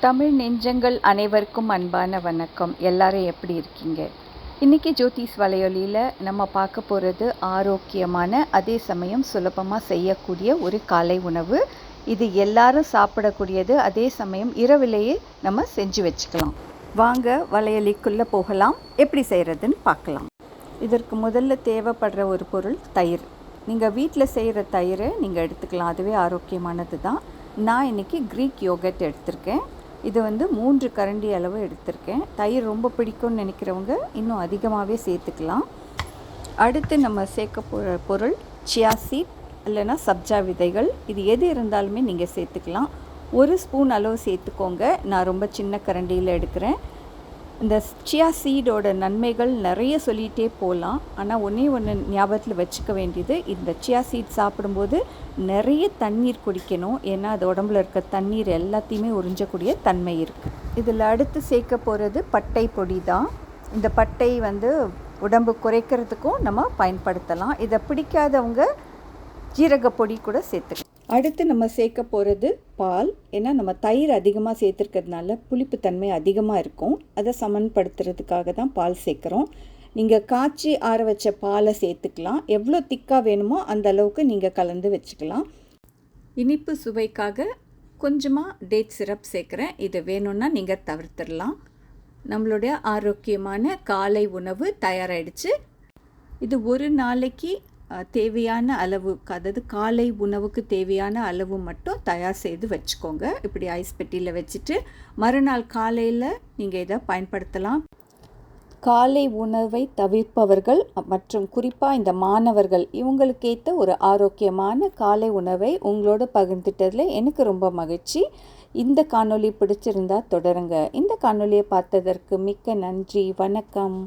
தமிழ் நெஞ்சங்கள் அனைவருக்கும் அன்பான வணக்கம். எல்லாரும் எப்படி இருக்கீங்க? இன்றைக்கி ஜோதிஸ் வலையொலியில் நம்ம பார்க்க போகிறது ஆரோக்கியமான அதே சமயம் சுலபமாக செய்யக்கூடிய ஒரு காலை உணவு. இது எல்லாரும் சாப்பிடக்கூடியது, அதே சமயம் இரவிலேயே நம்ம செஞ்சு வச்சுக்கலாம். வாங்க வலையொலிக்குள்ளே போகலாம். எப்படி செய்கிறதுன்னு பார்க்கலாம். இதற்கு முதல்ல தேவைப்படுற ஒரு பொருள் தயிர். நீங்கள் வீட்டில் செய்கிற தயிரை நீங்கள் எடுத்துக்கலாம், அதுவே ஆரோக்கியமானது தான். நான் இன்றைக்கி க்ரீக் யோகர்ட் எடுத்திருக்கேன். இது 3 கரண்டி அளவு எடுத்திருக்கேன். தயிர் ரொம்ப பிடிக்கும்னு நினைக்கிறவங்க இன்னும் அதிகமாகவே சேர்த்துக்கலாம். அடுத்து நம்ம சேர்க்க போகிற பொருள் சியா சீட் இல்லைன்னா சப்ஜா விதைகள். இது எது இருந்தாலுமே நீங்கள் சேர்த்துக்கலாம். 1 ஸ்பூன் அளவு சேர்த்துக்கோங்க. நான் ரொம்ப சின்ன கரண்டியில் எடுக்கிறேன். இந்த சியா சீடோட நன்மைகள் நிறைய சொல்லிகிட்டே போகலாம். ஆனால் ஒன்று ஞாபகத்தில் வச்சுக்க வேண்டியது, இந்த சியா சீட் சாப்பிடும்போது நிறைய தண்ணீர் குடிக்கணும். ஏன்னா அது உடம்புல இருக்க தண்ணீர் எல்லாத்தையுமே உறிஞ்சக்கூடிய தன்மை இருக்குது. இதில் அடுத்து சேர்க்க போகிறது பட்டை பொடி தான். இந்த பட்டை உடம்பு குறைக்கிறதுக்கும் நம்ம பயன்படுத்தலாம். இதை பிடிக்காதவங்க ஜீரகப்பொடி கூட சேர்த்துக்கலாம். அடுத்து நம்ம சேர்க்க போகிறது பால். ஏன்னா நம்ம தயிர் அதிகமாக சேர்த்துருக்கிறதுனால புளிப்புத்தன்மை அதிகமாக இருக்கும். அதை சமன்படுத்துறதுக்காக தான் பால் சேர்க்குறோம். நீங்கள் காய்ச்சி ஆற வச்ச பாலை சேர்த்துக்கலாம். எவ்வளோ திக்காக வேணுமோ அந்த அளவுக்கு நீங்கள் கலந்து வச்சுக்கலாம். இனிப்பு சுவைக்காக கொஞ்சமாக டேட் சிரப் சேர்க்குறேன். இது வேணும்னா நீங்கள் தவிர்த்துடலாம். நம்மளுடைய ஆரோக்கியமான காலை உணவு தயாராகிடுச்சு. இது ஒரு நாளைக்கு தேவையான அளவு, அதாவது காலை உணவுக்கு தேவையான அளவு மட்டும் தயார் செய்து வச்சுக்கோங்க. இப்படி ஐஸ் பெட்டியில் வச்சுட்டு மறுநாள் காலையில் நீங்கள் இதை பயன்படுத்தலாம். காலை உணவை தவிர்ப்பவர்கள் மற்றும் குறிப்பாக இந்த மாணவர்கள், இவங்களுக்கேற்ற ஒரு ஆரோக்கியமான காலை உணவை உங்களோட பகிர்ந்துட்டதில் எனக்கு ரொம்ப மகிழ்ச்சி. இந்த காணொளி பிடிச்சிருந்தா தொடருங்க. இந்த காணொளியை பார்த்ததற்கு மிக்க நன்றி. வணக்கம்.